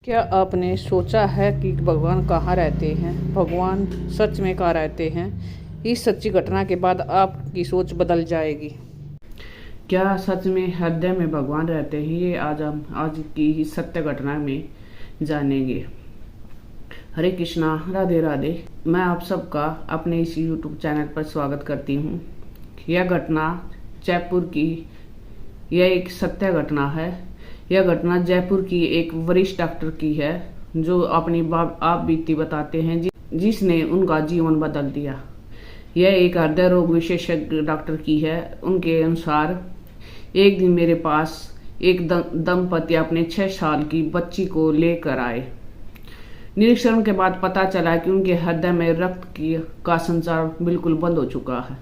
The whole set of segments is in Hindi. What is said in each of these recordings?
क्या आपने सोचा है कि भगवान कहाँ रहते हैं? भगवान सच में कहाँ रहते हैं? इस सच्ची घटना के बाद आपकी सोच बदल जाएगी। क्या सच में हृदय में भगवान रहते हैं? ये आज हम आज की इस सत्य घटना में जानेंगे। हरे कृष्णा, राधे राधे। मैं आप सबका अपने इस YouTube चैनल पर स्वागत करती हूँ। यह घटना जयपुर की यह एक सत्य घटना है। यह घटना जयपुर की एक वरिष्ठ डॉक्टर की है, जो अपनी आप बीती बताते हैं जिसने उनका जीवन बदल दिया। यह एक हृदय रोग विशेषज्ञ डॉक्टर की है। उनके अनुसार एक दिन मेरे पास एक दंपति अपने 6 साल की बच्ची को लेकर आए। निरीक्षण के बाद पता चला कि उनके हृदय में रक्त का संचार बिल्कुल बंद हो चुका है।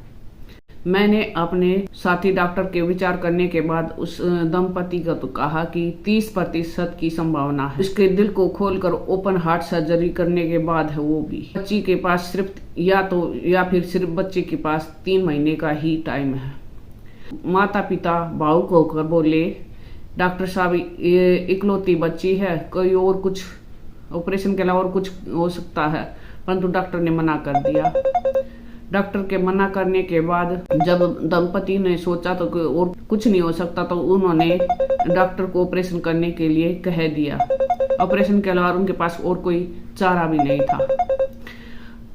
मैंने अपने साथी डॉक्टर के विचार करने के बाद उस दंपति को तो कहा कि 30% की संभावना है। उसके दिल को खोलकर ओपन हार्ट सर्जरी करने के बाद है, वो भी बच्ची के पास सिर्फ बच्चे के पास 3 महीने का ही टाइम है। माता पिता भावुक होकर बोले, डॉक्टर साहब ये इकलौती बच्ची है, कोई और कुछ ऑपरेशन के अलावा और कुछ हो सकता है, परंतु डॉक्टर ने मना कर दिया। डॉक्टर के मना करने के बाद जब दंपति ने सोचा तो और कुछ नहीं हो सकता, तो उन्होंने डॉक्टर को ऑपरेशन करने के लिए कह दिया। ऑपरेशन के अलावा उनके पास और कोई चारा भी नहीं था।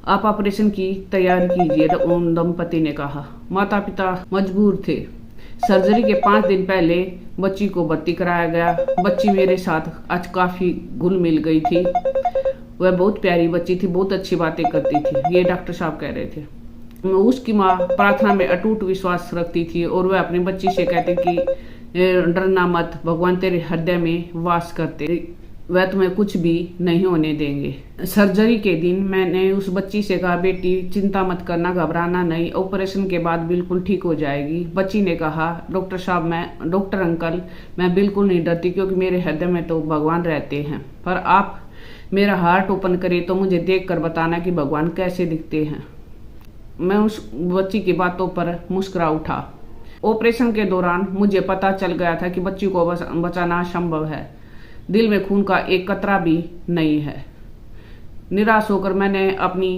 आप ऑपरेशन की तैयारी कीजिए, उन दंपति ने कहा। माता पिता मजबूर थे। सर्जरी के 5 दिन पहले बच्ची को भर्ती कराया गया। बच्ची मेरे साथ आज काफी घुल मिल गई थी। वह बहुत प्यारी बच्ची थी, बहुत अच्छी बातें करती थी, ये डॉक्टर साहब कह रहे थे। उसकी माँ प्रार्थना में अटूट विश्वास रखती थी और वह अपनी बच्ची से कहती कि डरना मत, भगवान तेरे हृदय में वास करते, वह तुम्हें कुछ भी नहीं होने देंगे। सर्जरी के दिन मैंने उस बच्ची से कहा, बेटी चिंता मत करना, घबराना नहीं, ऑपरेशन के बाद बिल्कुल ठीक हो जाएगी। बच्ची ने कहा, डॉक्टर साहब, डॉक्टर अंकल, मैं बिल्कुल नहीं डरती, क्योंकि मेरे हृदय में तो भगवान रहते हैं। पर आप मेरा हार्ट ओपन करें तो मुझे देखकर बताना कि भगवान कैसे दिखते हैं। मैं उस बच्ची की बातों पर मुस्कुरा उठा। ऑपरेशन के दौरान मुझे पता चल गया था कि बच्ची को बचाना असंभव है। दिल में खून का एक कतरा भी नहीं है। निराश होकर मैंने अपनी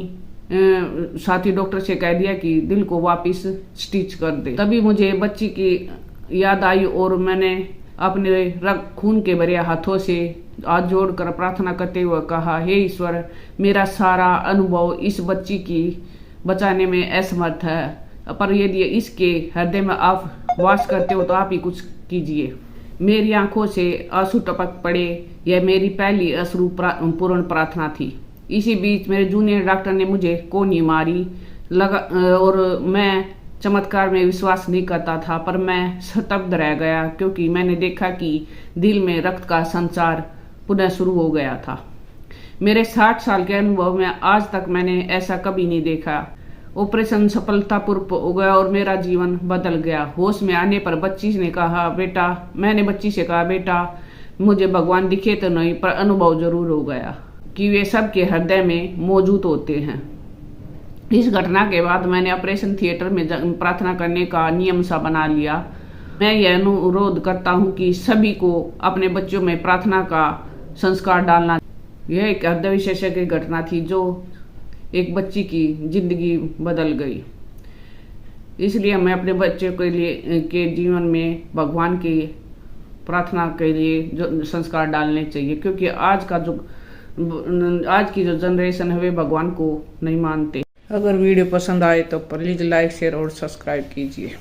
साथी डॉक्टर से कह दिया कि दिल को वापस स्टिच कर दे। तभी मुझे बच्ची की याद आई और मैंने अपने खून के भरे हाथों से हाथ जोड़कर प्रार्थना करते हुए कहा, हे ईश्वर, मेरा सारा अनुभव इस बच्ची की बचाने में असमर्थ है, पर यदि इसके हृदय में आप वास करते हो तो आप ही कुछ कीजिए। मेरी आंखों से आंसू टपक पड़े। यह मेरी पहली अश्रुपूर्ण प्रार्थना थी। इसी बीच मेरे जूनियर डॉक्टर ने मुझे कोनी मारी लगा और मैं चमत्कार में विश्वास नहीं करता था, पर मैं स्तब्ध रह गया, क्योंकि मैंने देखा कि दिल में रक्त का संचार पुनः शुरू हो गया था। मेरे 60 साल के अनुभव में आज तक मैंने ऐसा कभी नहीं देखा। ऑपरेशन सफलतापूर्वक हो गया और मेरा जीवन बदल गया। होश में आने पर मैंने बच्ची से कहा, बेटा मुझे भगवान दिखे तो नहीं, पर अनुभव जरूर हो गया कि वे सबके हृदय में मौजूद होते हैं। इस घटना के बाद मैंने ऑपरेशन थिएटर में प्रार्थना करने का नियम सा बना लिया। मैं यह अनुरोध करता हूँ कि सभी को अपने बच्चों में प्रार्थना का संस्कार डालना। यह एक हृदय विशेषज्ञ घटना थी जो एक बच्ची की जिंदगी बदल गई। इसलिए मैं अपने बच्चे के जीवन में भगवान की प्रार्थना के लिए जो संस्कार डालने चाहिए, क्योंकि आज की जो जनरेशन है वे भगवान को नहीं मानते। अगर वीडियो पसंद आए तो प्लीज लाइक, शेयर और सब्सक्राइब कीजिए।